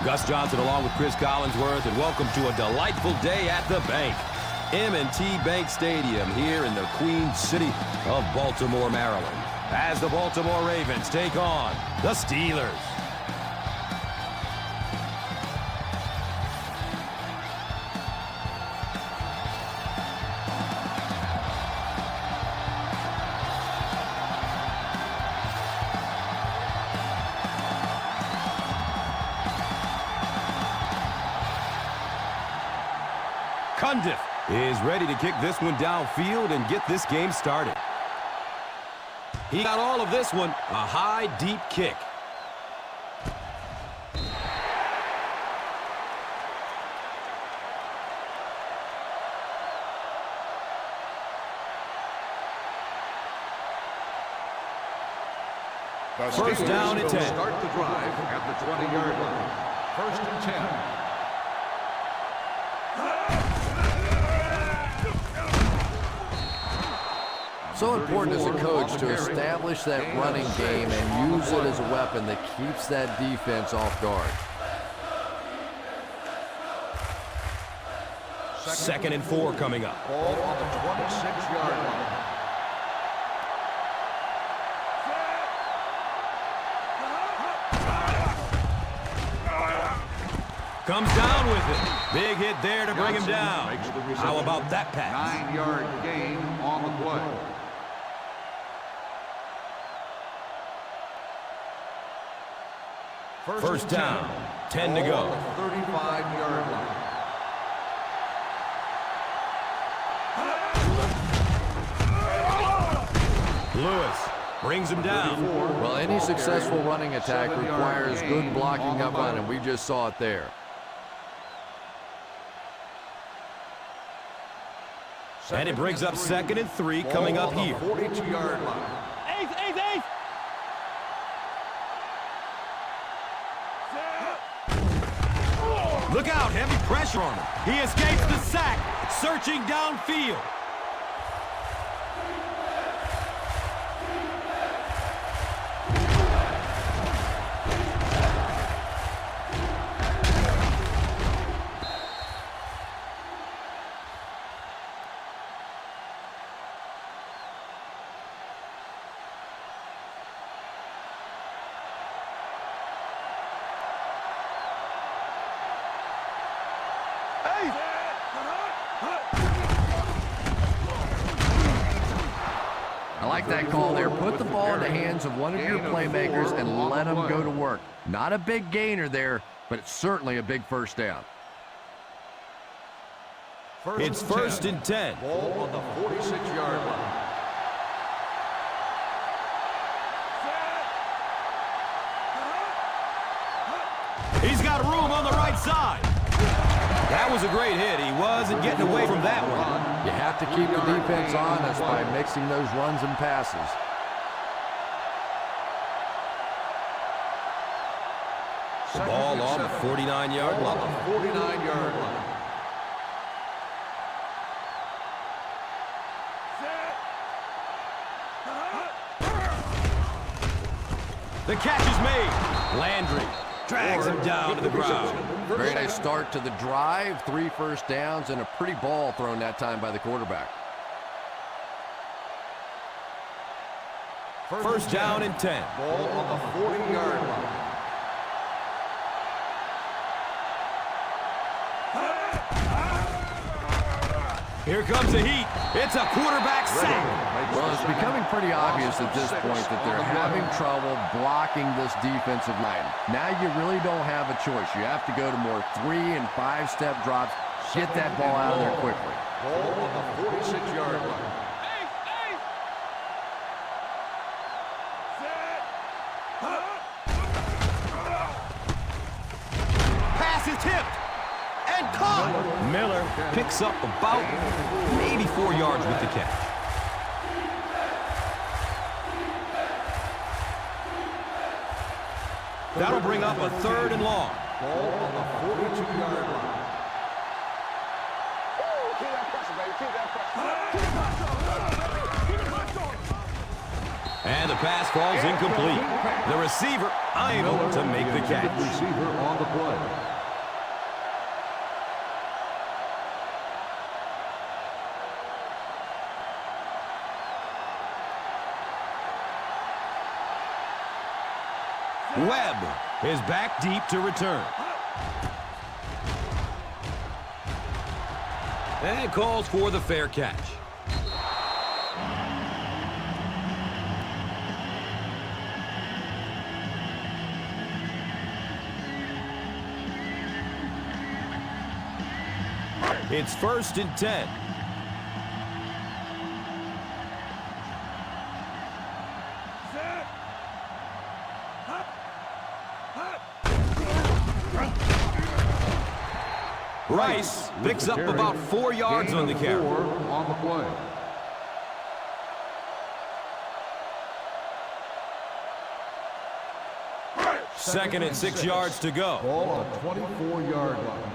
Gus Johnson along with Chris Collinsworth, and welcome to a delightful day at the bank. M&T Bank Stadium here in the Queen City of Baltimore, Maryland, as the Baltimore Ravens take on the Steelers. Cundiff is ready to kick this one downfield and get this game started. He got all of this one, a high, deep kick. First down and 10. Start the drive at the 20-yard line. First and 10. So important as a coach to establish that running game and use it as a weapon that keeps that defense off guard. Second and 4 coming up. Ball on the 26-yard line. Comes down with it. Big hit there to bring him down. How about that pass? 9-yard gain on the play. First down, 10 to go. 35-yard line. Lewis brings him down. Well, any successful running attack requires good blocking up front, and we just saw it there. And it brings up second and 3 coming up here. 42-yard line. Ace. Look out, heavy pressure on him. He escapes the sack, searching downfield. I like that call there. Put the ball in the hands of one of your playmakers and let them go to work. Not a big gainer there, but it's certainly a big first down. It's first and 10. Ball on the 46-yard line. He's got room on the right side. That was a great hit. He wasn't getting away from that one. You have to keep the defense honest by mixing those runs and passes. The ball on the 49-yard line. 49-yard line. The catch is made. Landry drags him down to the ground. Very nice start to the drive. 3 first downs and a pretty ball thrown that time by the quarterback. First down and 10. Ball on the 40-yard line. Here comes the heat. It's a quarterback sack. Well, it's becoming pretty obvious at this point that they're having trouble blocking this defensive line. Now you really don't have a choice. You have to go to more 3- and 5-step drops. Get that ball out of there quickly. Ball on the 46-yard line. Pass is tipped and caught. Miller picks up about maybe 4 yards with the catch. That'll bring up a 3rd and long. Ball on the 42-yard line. And the pass falls incomplete. The receiver unable to make the catch. Receiver on the play. Webb is back deep to return. And calls for the fair catch. It's 1st and 10. Rice picks up about 4 yards on the carry. On the play. Second and 6 yards to go. Ball on the 24-yard line.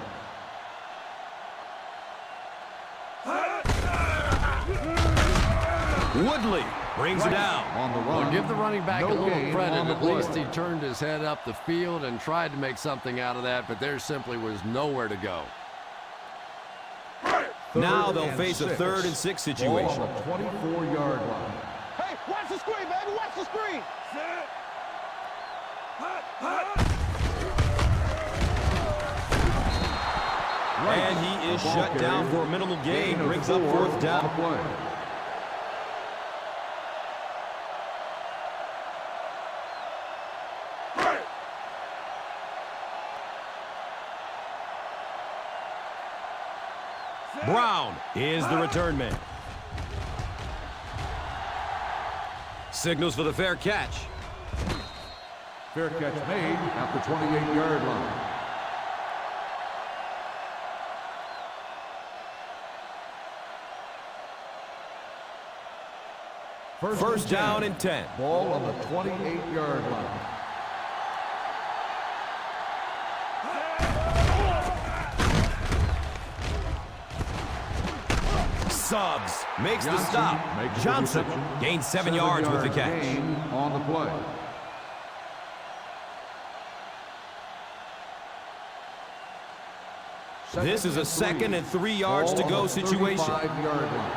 Woodley brings it down. On the run. Well, give the running back a little credit. On the At play. least he turned his head up the field and tried to make something out of that, but there simply was nowhere to go. Now they'll face a 3rd and 6 situation. Ball on the 24-yard line. Hey, watch the screen, baby. Watch the screen. And he is shut down for a minimal gain. Brings up 4th down. Brown is the return man. Signals for the fair catch. Fair catch made at the 28-yard line. First down and 10. Ball on the 28-yard line. Suggs makes the stop. Johnson gains 7 yards with the catch. Gain on the play. This is a 2nd and 3 yards to go situation. 35-yard line.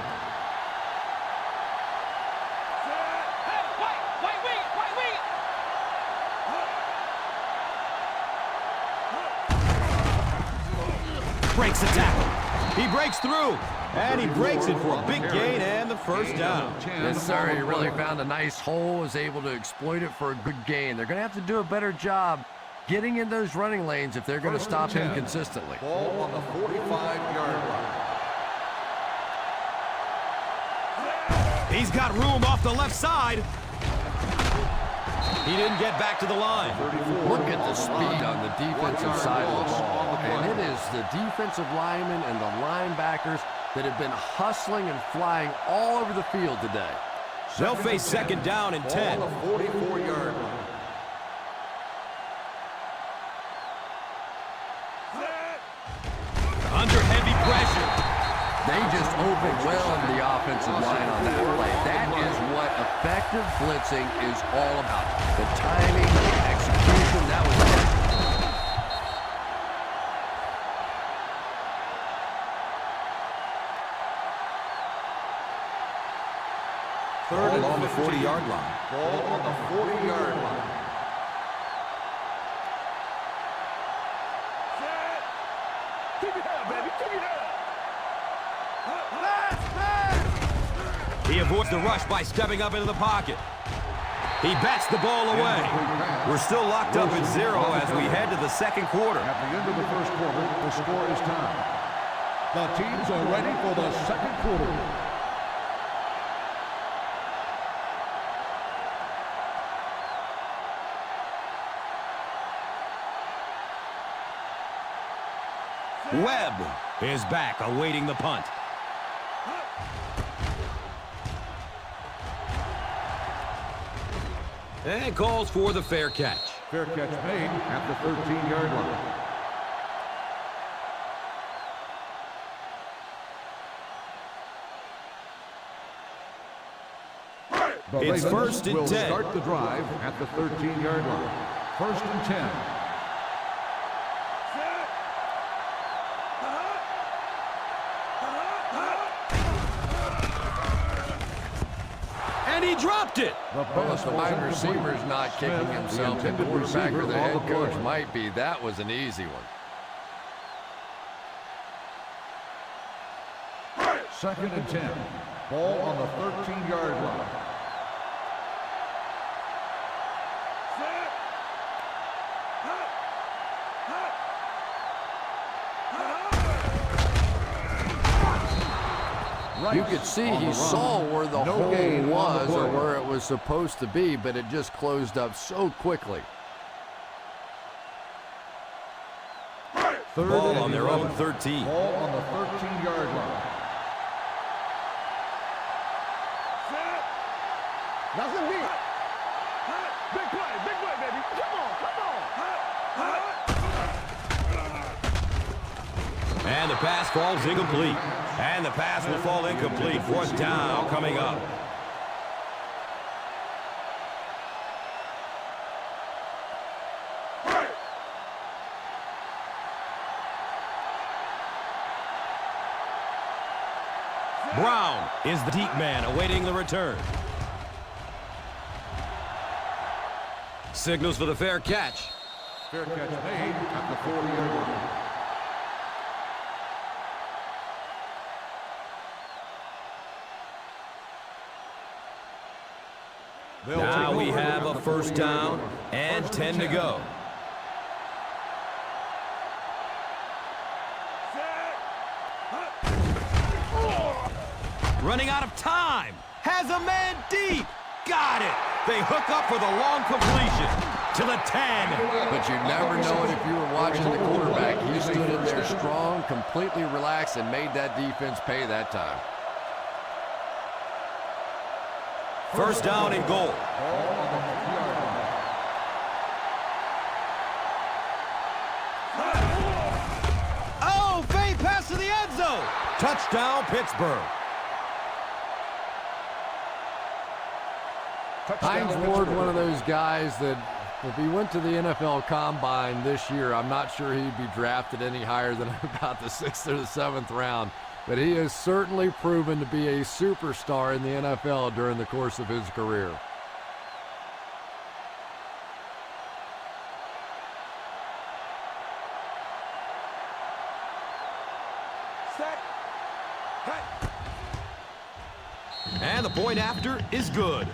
Breaks the tackle. He breaks through. And he breaks it for a big gain and the 1st down. Yes, sir. He really found a nice hole, was able to exploit it for a good gain. They're going to have to do a better job getting in those running lanes if they're going to stop him consistently. Ball on the 45-yard line. He's got room off the left side. He didn't get back to the line. Look at the speed on the defensive side of the ball. And it is the defensive linemen and the linebackers that have been hustling and flying all over the field today. They'll face 2nd down and 10. Ball on the 44-yard line. Under heavy pressure. They just overwhelmed the offensive line on that play. That is what effective blitzing is all about. The timing, the execution, that was it. Third on the 40-yard line. Ball on the 40-yard line. Keep it down, baby. Keep it down. He avoids the rush by stepping up into the pocket. He bats the ball away. We're still locked up at 0 as we head to the 2nd quarter. At the end of the 1st quarter, the score is tied. The teams are ready for the 2nd quarter. Webb is back, awaiting the punt. And calls for the fair catch. Fair catch made at the 13-yard line. The It's Ravens 1st and will 10. start the drive at the 13-yard line. 1st and 10. And he dropped it. Well, if the wide receiver's not kicking himself, the quarterback or the head coach might be. That was an easy one. 2nd and 10. Ball on the 13-yard line. You could see he saw where the hole was or where it was supposed to be, but it just closed up so quickly. Ball on their own 13. Ball on the 13-yard line. Nothing deep. Big play, baby. Come on. And the pass falls incomplete. And the pass will fall incomplete. 4th down coming up. Brown is the deep man awaiting the return. Signals for the fair catch. Fair catch made at the 40-yard line. Now we have a 1st down and 10 to go. Running out of time. Has a man deep. Got it. They hook up for the long completion to the 10. But you never know it if you were watching the quarterback. He stood in there strong, completely relaxed, and made that defense pay that time. 1st down and goal. Oh, fade pass to the end zone. Touchdown, Pittsburgh. Hines Ward, one of those guys that if he went to the NFL Combine this year, I'm not sure he'd be drafted any higher than about the 6th or the 7th round. But he has certainly proven to be a superstar in the NFL during the course of his career. And the point after is good.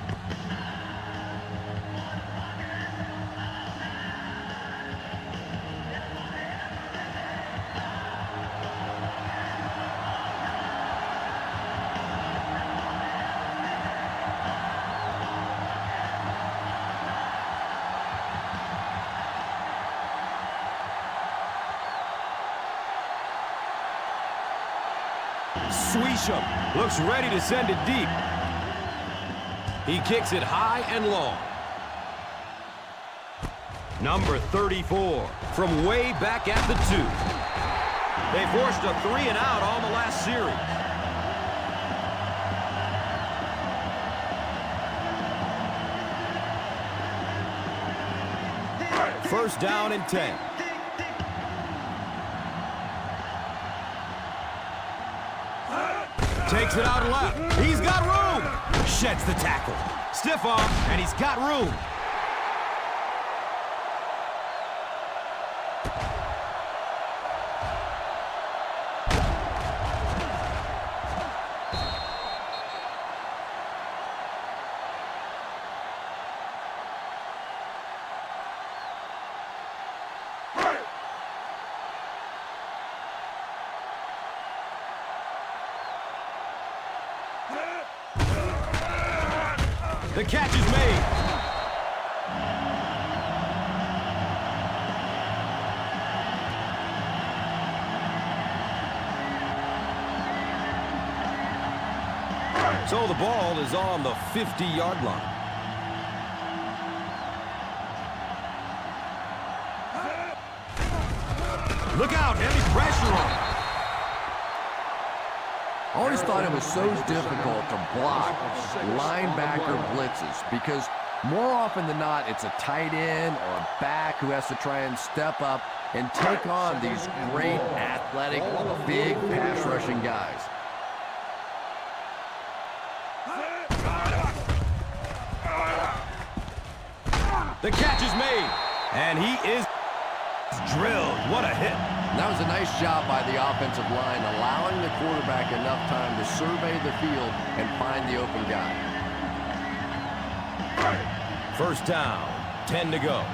Sweesham looks ready to send it deep. He kicks it high and long. Number 34 from way back at the 2. They forced a 3 and out on the last series. First down and 10. Takes it out left. He's got room. Sheds the tackle. Stiff arm, and he's got room. The catch is made. So the ball is on the 50-yard line. Look out, heavy pressure on. I always thought it was so difficult to block linebacker blitzes because more often than not, it's a tight end or a back who has to try and step up and take on these great athletic, big pass rushing guys. The catch is made, and he is drilled. What a hit. And that was a nice job by the offensive line, allowing the quarterback enough time to survey the field and find the open guy. First down, 10 to go.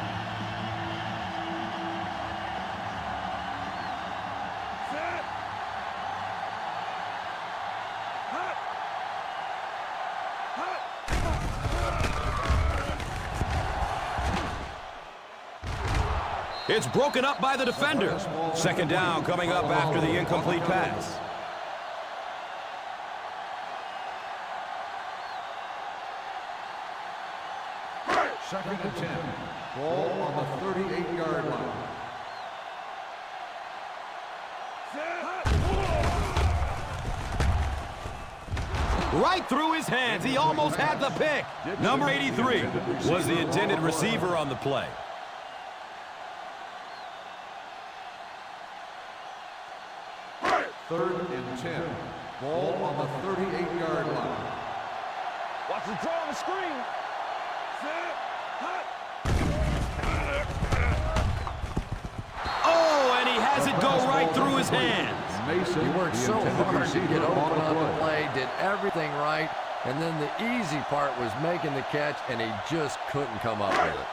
It's broken up by the defender. Second down coming up after the incomplete pass. Second and 10. Ball on the 38-yard line. Right through his hands. He almost had the pick. Number 83 was the intended receiver on the play. Third and 10. Ball on the 38-yard line. Watch the throw on the screen. Oh, and he has it go right through his hands. He worked so hard to get open on the play, did everything right, and then the easy part was making the catch, and he just couldn't come up with it.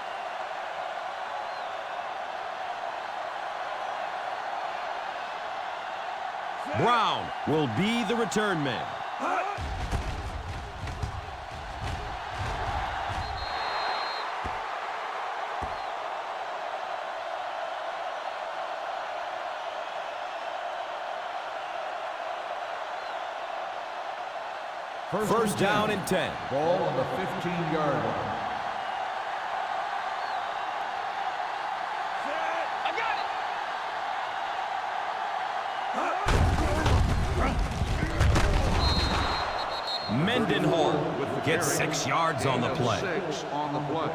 Brown will be the return man. First down and 10. Ball on the 15-yard line. Mendenhall gets 6 yards on the play. 6 on the play.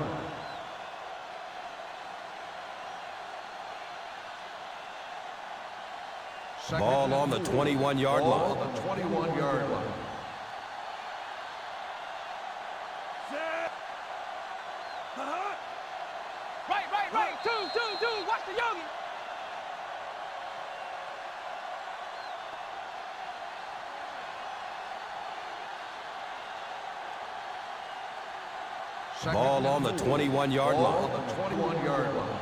Ball on the 21-yard line. Ball on the 21-yard line. Right. Two. Watch the youngin. Ball on the 21-yard Ball line. on the 21-yard line.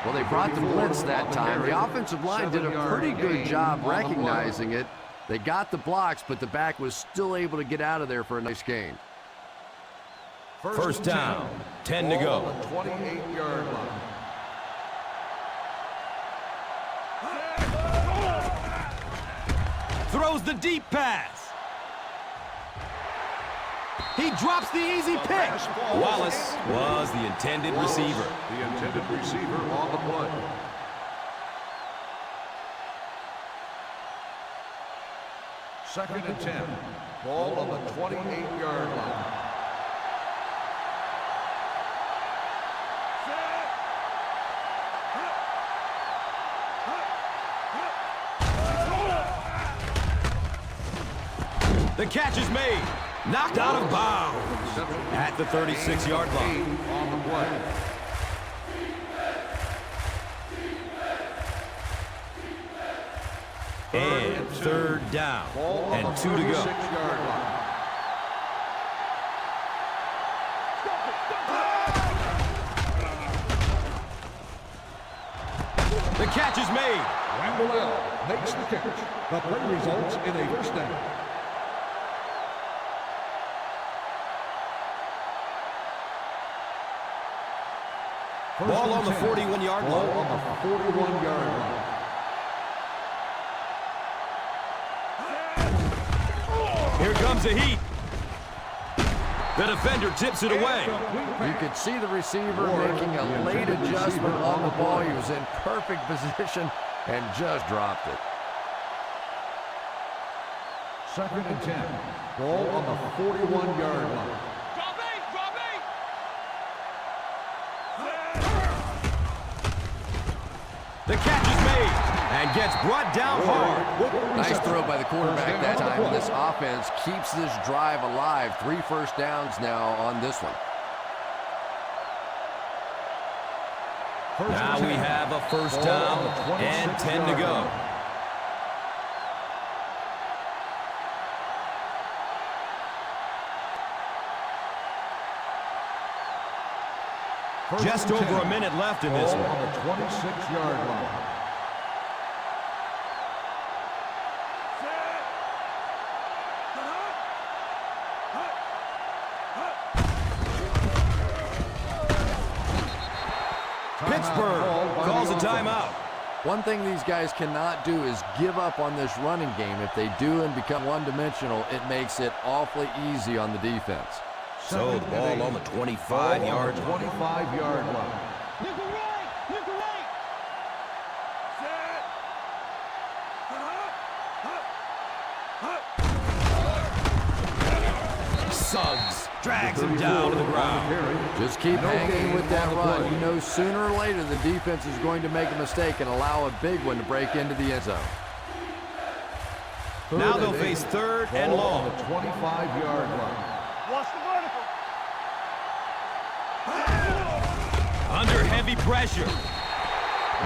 Well, they brought the blitz that time. The offensive line did a pretty good job recognizing it. They got the blocks, but the back was still able to get out of there for a nice gain. First down, 10 to go. On the 28-yard line. Throws the deep pass. He drops the easy pick. Wallace was the intended receiver. The intended receiver on the play. Second and 10. Ball on the 28-yard line. The catch is made. Knocked out of bounds at the 36-yard line. On the play. And third down. Ball on And the 2 to go. 36-yard line. The catch is made. Randall makes the catch. The play results in a first down. Ball on the 41-yard line. Ball on the 41-yard line. Here comes the heat. The defender tips it away. You could see the receiver making a late adjustment on the ball. He was in perfect position and just dropped it. 2nd and 10. Ball on the 41-yard line. The catch is made and gets brought down hard. Nice throw by the quarterback that time. And this offense keeps this drive alive. 3 first downs now on this one. Now we have a first down and 10 to go. Just over a minute left in this one. On the 26-yard line. Pittsburgh calls a timeout. One thing these guys cannot do is give up on this running game. If they do and become one-dimensional, it makes it awfully easy on the defense. So the ball on the 25-yard line. 25-yard line. Nickel right! Nickel right! Suggs drags him down to the ground. Just keep hanging with that run. You know sooner or later the defense is going to make a mistake and allow a big one to break into the end zone. Now they'll face 3rd and long. On the 25-yard line. Watch the vertical! Under heavy pressure.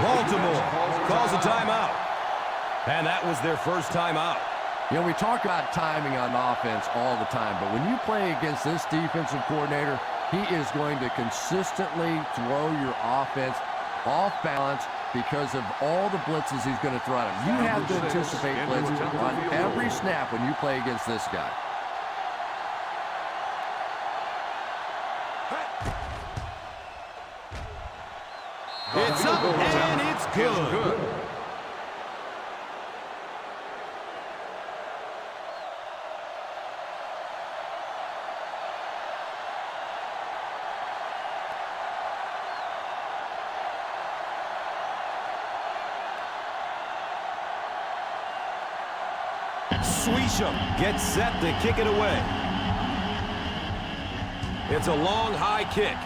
Baltimore calls a timeout. And that was their first timeout. You know, we talk about timing on offense all the time, but when you play against this defensive coordinator, he is going to consistently throw your offense off balance because of all the blitzes he's going to throw at him. You have to anticipate blitzes on every snap when you play against this guy. It's up and it's good. Swisham gets set to kick it away. It's a long, high kick.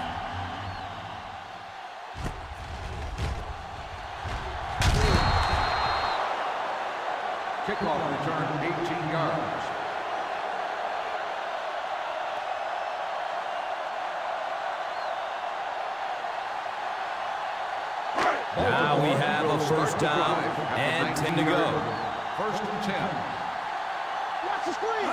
Kickoff return 18 yards. Now we have a first down and 10 to go. 1st and 10. Watch the screen!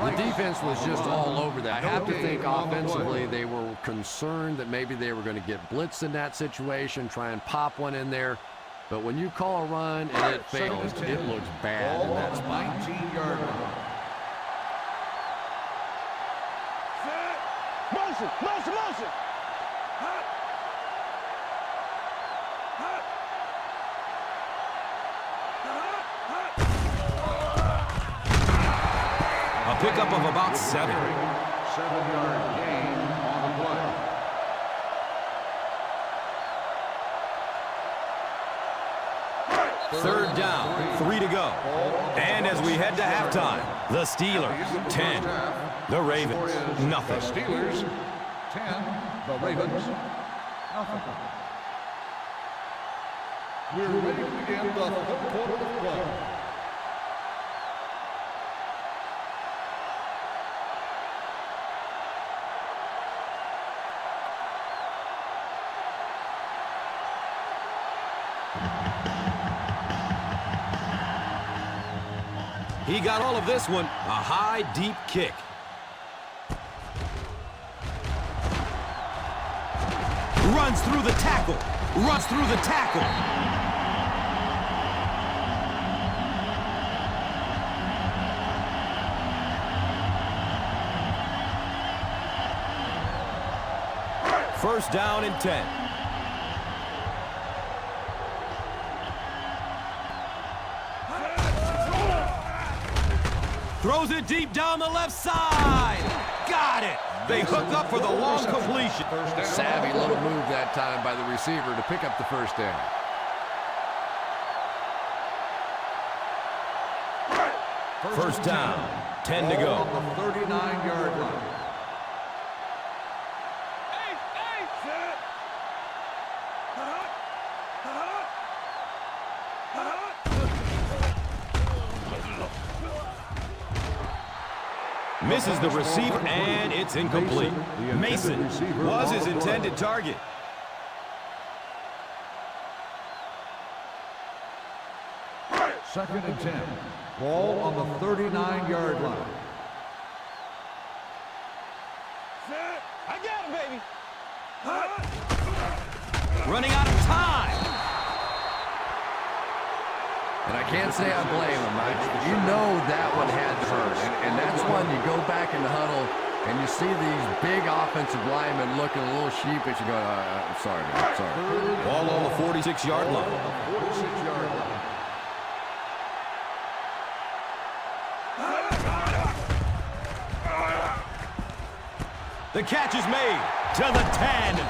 The defense was just all over that. I have to think offensively they were concerned that maybe they were going to get blitzed in that situation, try and pop one in there. But when you call a run and it fails, it looks bad in that spot. 19-yard line. Motion! Motion! Motion! A pickup of about 7. 7-yard gain on the play. Third down, 3 to go. And as we head to halftime, the Steelers 10, the Ravens nothing. The Steelers 10, the Ravens nothing. We're ready to begin the 4th quarter of play. He got all of this one, a high, deep kick. Runs through the tackle. Runs through the tackle. First down and 10. Throws it deep down the left side. Got it. They hook up for the long completion. Savvy little move that time by the receiver to pick up the first down. First down, 10 to go. On the 39-yard line. Misses the receiver, and it's incomplete. Mason was his intended target. Second and 10. Ball on the 39-yard line. I got him, baby. Running out of time. And I can't say I blame him. You know that one had to hurt. And that's when you go back in the huddle and you see these big offensive linemen looking a little sheepish and go, I'm sorry, man, I'm sorry. Ball on the 46-yard line. 46-yard line. The catch is made to the 10.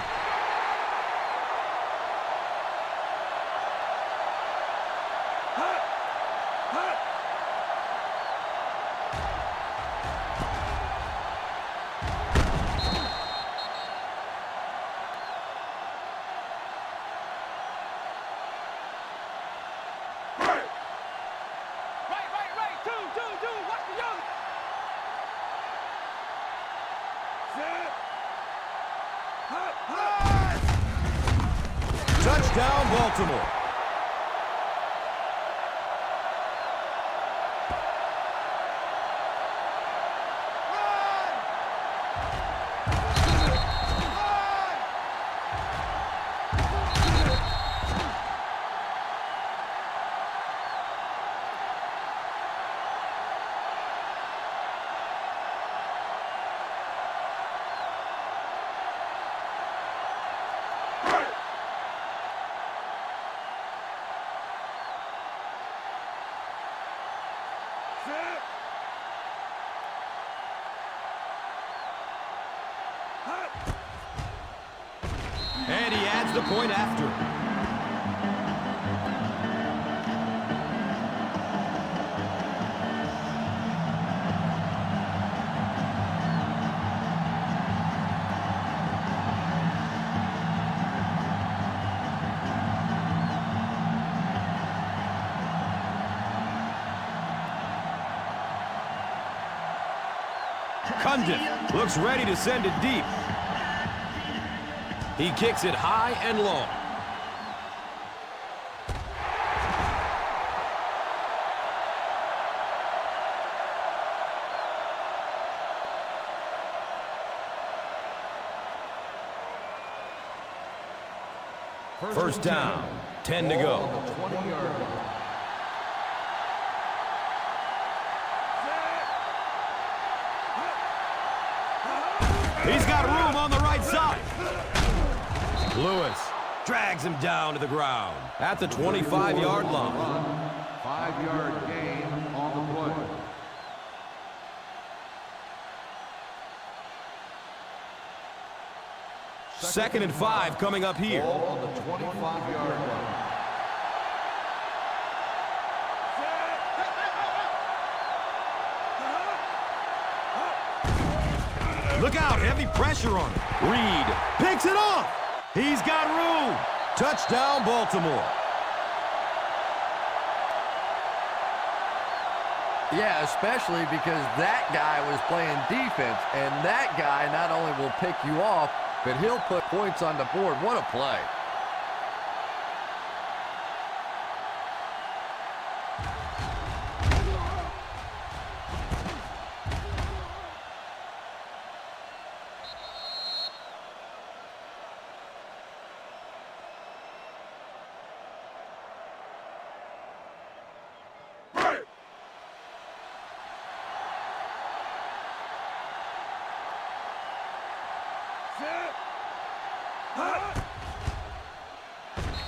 Right. Two. Watch the young. Touchdown, Baltimore. And he adds the point after. Cundiff looks ready to send it deep. He kicks it high and long. First down, 10 to go. He's got room on the right side. Lewis drags him down to the ground at the 25-yard line. 5-yard gain on the play. Second and 5 coming up here. Ball on the 25-yard line. Look out, heavy pressure on him. Reed picks it off. He's got room. Touchdown, Baltimore. Yeah, especially because that guy was playing defense, and that guy not only will pick you off, but he'll put points on the board. What a play.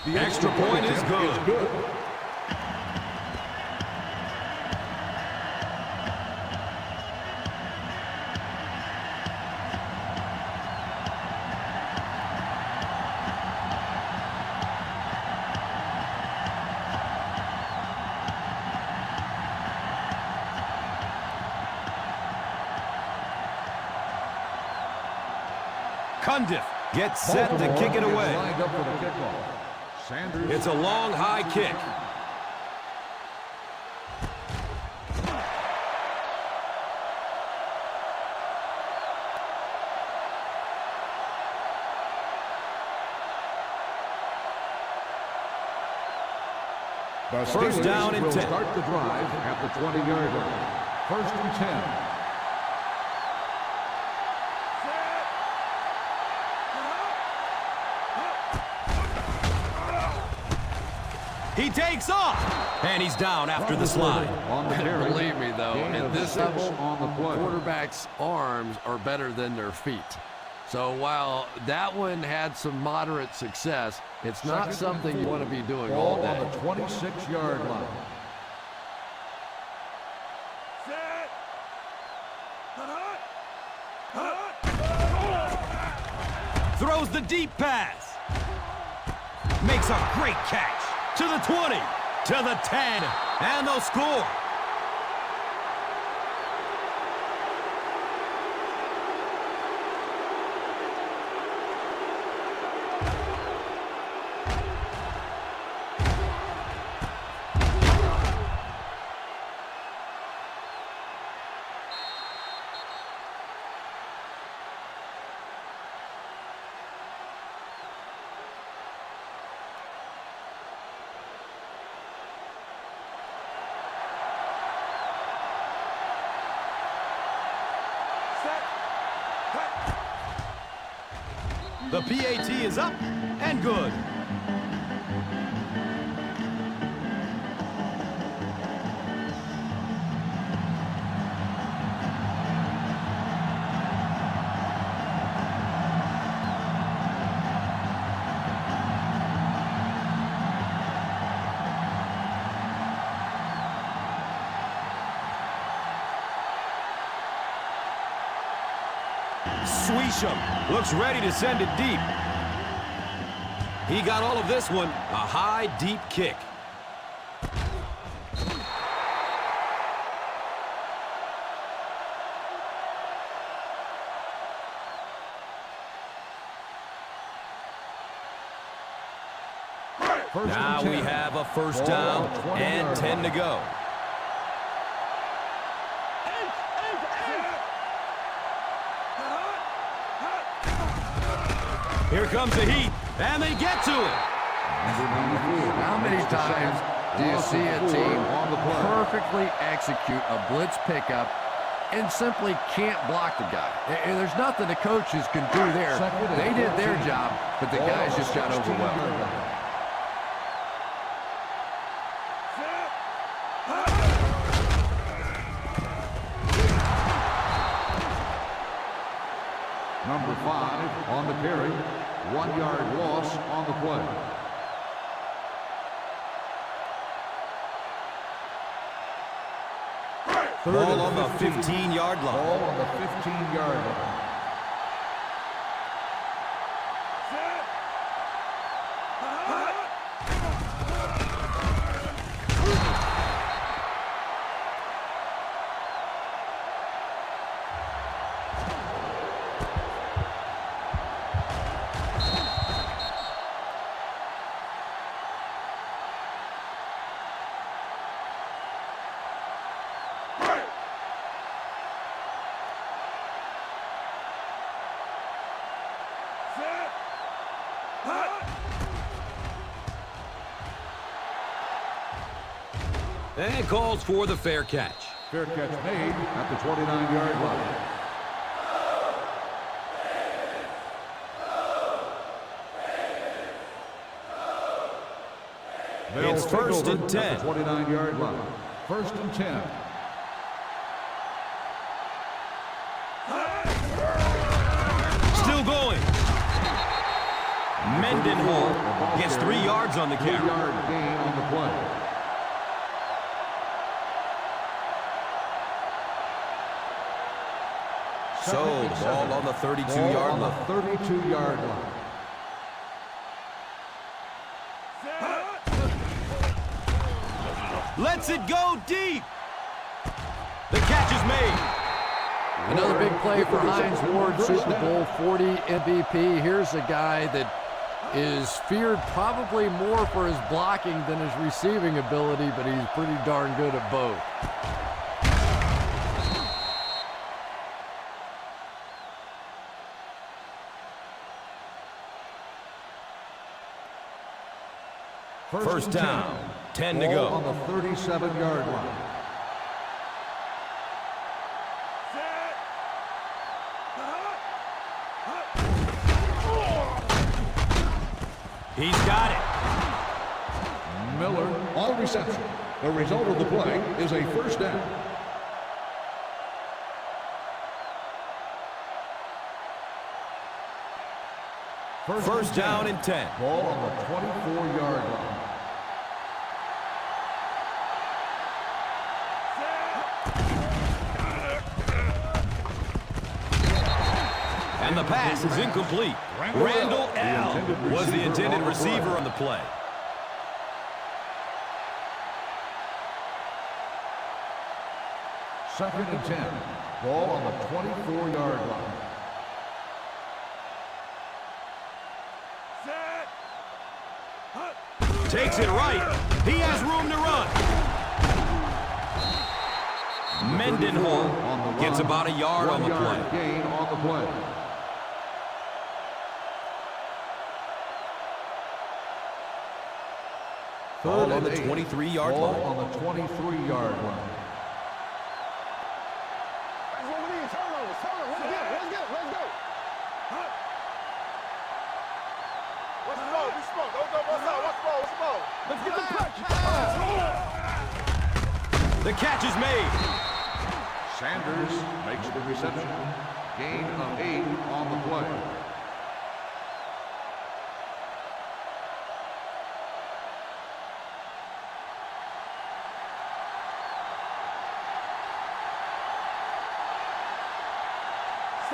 The extra point is good. Cundiff gets set to kick it away. Lined up for the kickoff. Sanders. It's a long, high kick. The First Steelers down and will 10. start the drive at the 20-yard line. First and 10. He takes off, and he's down after the slide. On the carry. Believe me, though, Gain at of this 6 level, on the play. quarterbacks' arms are better than their feet. So while that one had some moderate success, it's not something you want to be doing all day. On the 26-yard line. Throws the deep pass. Makes a great catch. To the 20, to the 10, and they'll score. The PAT is up and good. Sweesham looks ready to send it deep. He got all of this one, a high, deep kick. Now we have a first down and 10 to go. Here comes the heat, and they get to it. How many times do you see a team perfectly execute a blitz pickup and simply can't block the guy? And there's nothing the coaches can do there. They did their job, but the guys just got overwhelmed. Number 5 on the carry. 1-yard loss on the play. Ball on the 15-yard line. Ball on the 15-yard line. And calls for the fair catch. Fair catch made at the 29-yard line. It's first and 10. At the 29-yard line. First and 10. Still going. Mendenhall gets 3 yards on the carry. 3-yard gain on the play. So, ball on the 32-yard line. 32-yard line. Lets it go deep. The catch is made. Another big play for Hines Ward, Super Bowl 40 MVP. Here's a guy that is feared probably more for his blocking than his receiving ability, but he's pretty darn good at both. First down, 10 to go. On the 37-yard line. He's got it. Miller on reception. The result of the play is a first down. First down and 10. Ball on the 24-yard line. And the pass is incomplete. Randall L. was the intended receiver on the play. Second and 10. Ball on the 24-yard line. Takes it right. He has room to run. Mendenhall gets about a yard on the play. Gain on the play. Ball on the 23-yard line. Ball on the 23-yard line. That's what we need. Turnovers. Let's go. What's the ball? We smoke. Don't go one side. What's the ball? Let's get the clutch. The catch is made. Sanders makes the reception. Gain of 8 on the play.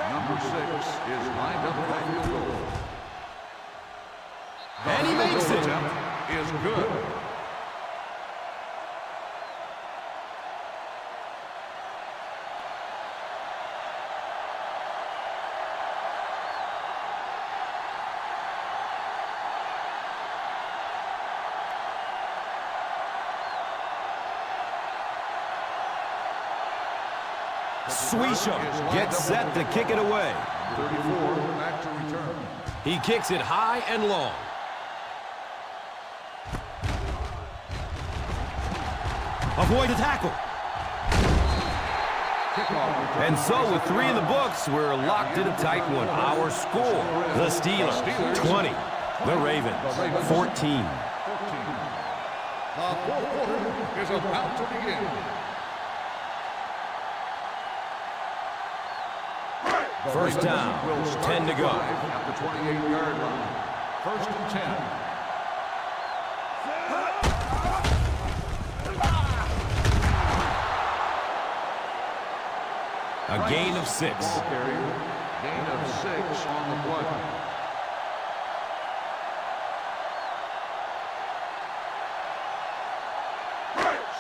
Number 6 is lined up for field goal. And he makes it. Is good. Swisham gets set to kick it away. 34 back to return. He kicks it high and long. Avoid the tackle. And so with 3 in the books, we're locked in a tight one. Our score, the Steelers 20, the Ravens 14. The fourth quarter is about to begin. First down, 10 to go. At the 28-yard line. First and 10. A gain of 6. Ball carrier. Gain of 6 on the play.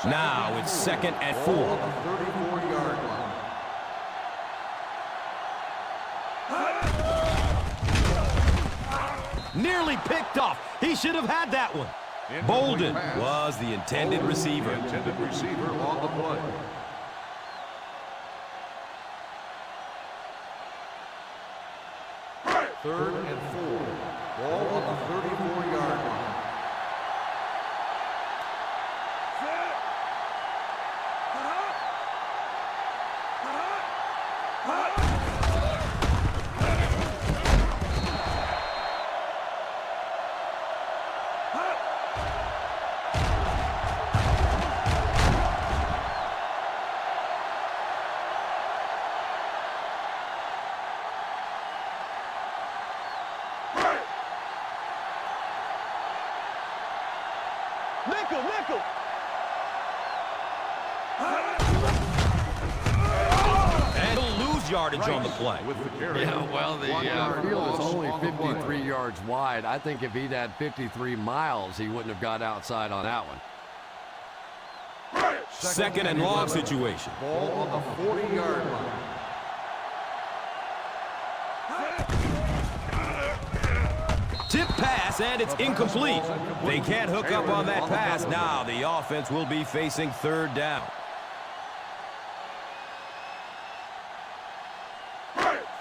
Now it's second and 4. On the 34-yard line. Nearly picked off. He should have had that one. Bolden was the intended receiver. The intended receiver on the play. Third and 4. Ball on the 34-yard line. Nickel. And he'll lose yardage on the play. Yeah, well, the field is only 53 yards wide. I think if he'd had 53 miles, he wouldn't have got outside on that one. Second and long situation. Ball on the 40-yard line. Tip pass, and it's incomplete. They can't hook up on that pass. Now the offense will be facing third down.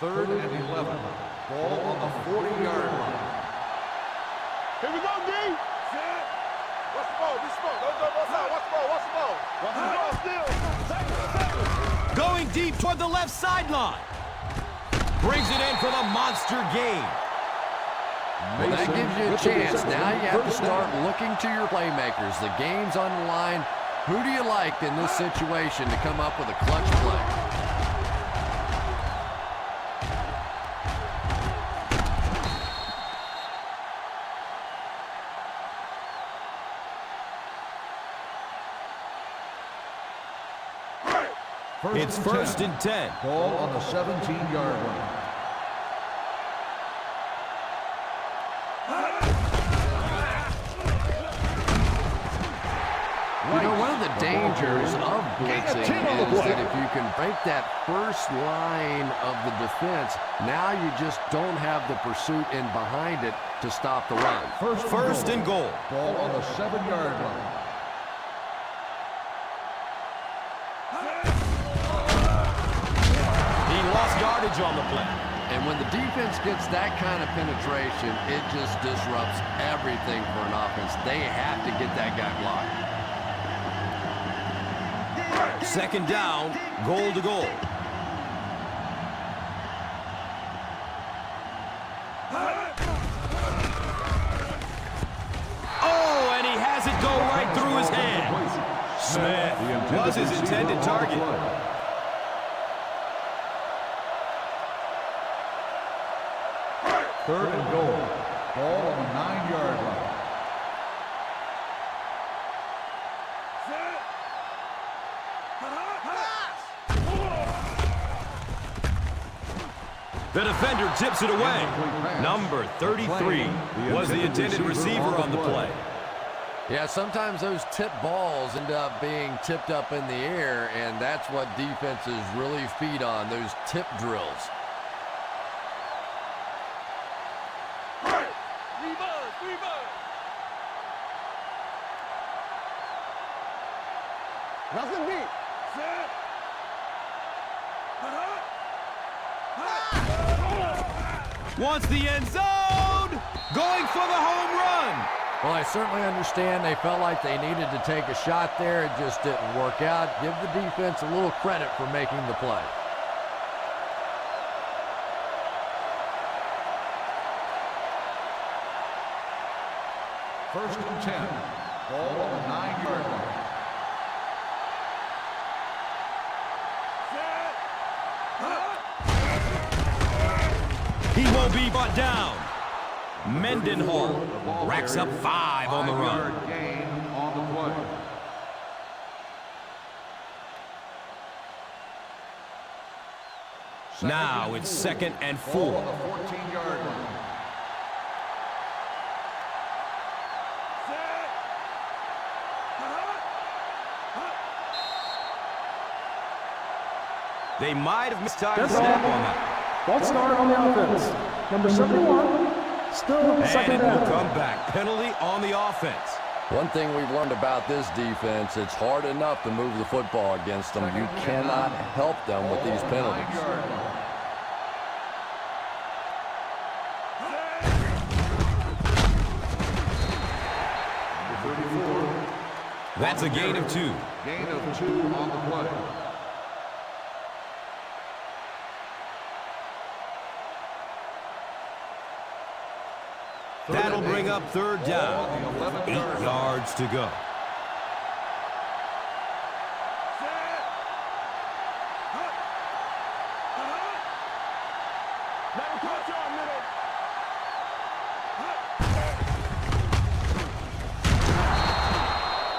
Third and 11. Ball on the 40-yard line. Here we go, D. Set. Watch the ball. Be smart. Don't go one side. Watch the ball. Watch the ball. Watch the ball still. Going deep toward the left sideline. Brings it in for the monster gain. Well, that gives you a chance. Now you have to start looking to your playmakers. The game's on the line. Who do you like in this situation to come up with a clutch play? It's first and 10. Ball on the 17-yard line. You know, one of the dangers of blitzing is that if you can break that first line of the defense, now you just don't have the pursuit in behind it to stop the run. First and goal. Ball on the 7-yard line. He lost yardage on the play. And when the defense gets that kind of penetration, it just disrupts everything for an offense. They have to get that guy blocked. Second down, goal to goal. Oh, and he has it go right through his hand. Smith was his intended target. Third and goal. Ball on the 9-yard line. The defender tips it away. Number 33 was the intended receiver on the play. Yeah, sometimes those tip balls end up being tipped up in the air, and that's what defenses really feed on, those tip drills. Nothing deep. Set. Wants the end zone. Going for the home run. Well, I certainly understand they felt like they needed to take a shot there. It just didn't work out. Give the defense a little credit for making the play. First and 10. Ball on the 9-yard line. He won't be brought down. Mendenhall racks up 5 on the run. 5-yard gain on the play. Now it's second and 4. Ball on the 14-yard line. They might have missed time to step on that. False start on the offense. Number 71, still And second it will down. come back. Penalty on the offense. One thing we've learned about this defense, it's hard enough to move the football against them. You cannot help them with these penalties. 9-yard line. Number 34. That's a gain of 2. Gain of 2 on the play. That'll bring up third down. 8 yards to go.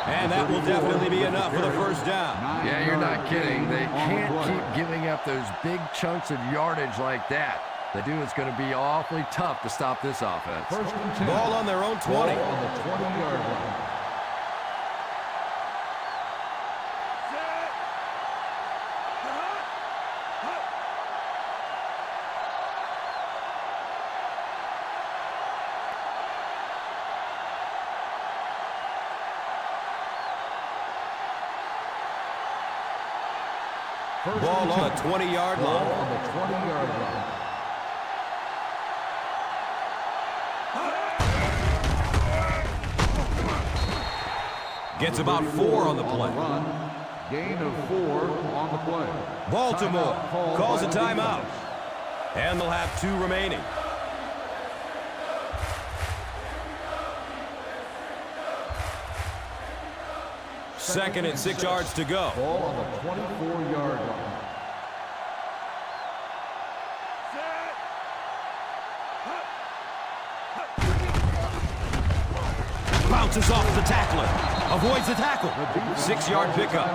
And that will definitely be enough for the first down. Yeah, you're not kidding. They can't keep giving up those big chunks of yardage like that. They do, it's going to be awfully tough to stop this offense. First and 10. Ball on their own 20. Ball on the 20-yard line. Ball on the 20-yard line. Ball on the 20-yard line. Gets about 4 on the play. Run. Gain of 4 on the play. Baltimore calls a timeout. And they'll have 2 remaining. Second and 6 yards to go. Ball on the 24-yard line. Bounces off the tackler. Avoids the tackle. 6-yard pickup.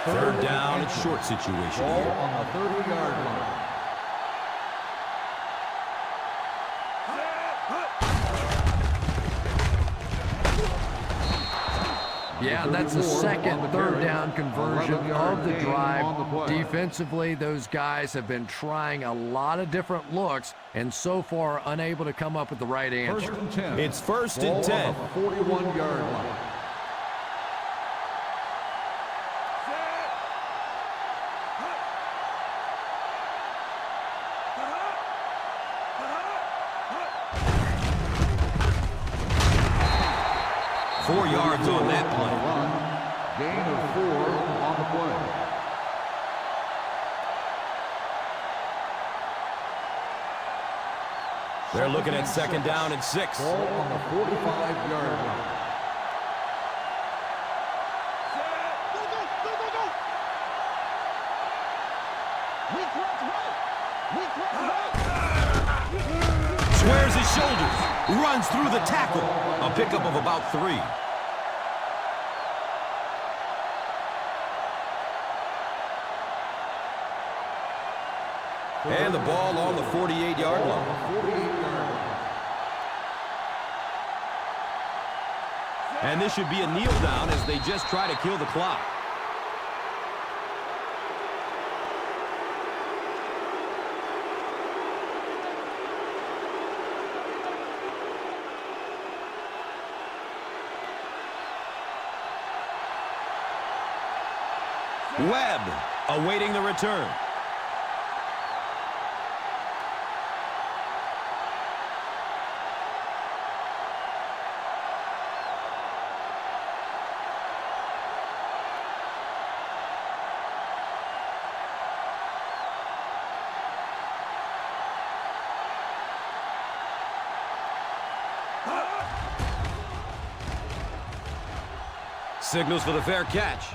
Third down, it's short situation Ball here. on the 30-yard line. Yeah, that's the second third down conversion of the drive. Defensively, those guys have been trying a lot of different looks and so far unable to come up with the right answer. It's first and 10. Ball on the 41-yard line. Four yards on that play. Gain of 4 on the play. They're looking at second down and 6. Ball on the 45-yard line. Squares his shoulders. Runs through the tackle. A pickup of about 3. And the ball on the 48-yard line. And this should be a kneel down as they just try to kill the clock. Webb awaiting the return. Signals for the fair catch.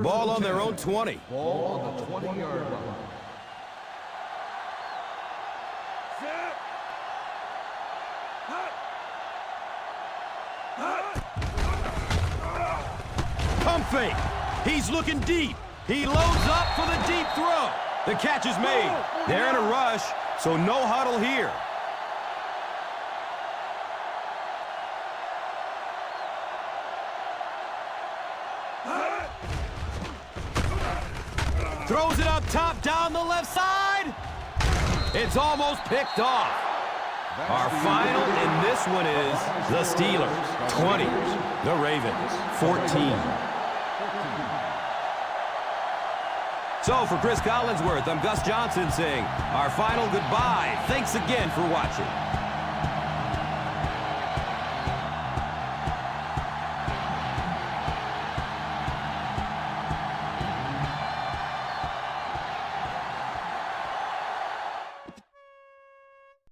Ball on their own 20. Ball on the 20-yard line. Pump fake. He's looking deep. He loads up for the deep throw. The catch is made. They're in a rush, so no huddle here. Throws it up top, down the left side. It's almost picked off. Our final in this one is the Steelers 20, the Ravens 14. So for Chris Collinsworth, I'm Gus Johnson saying our final goodbye. Thanks again for watching.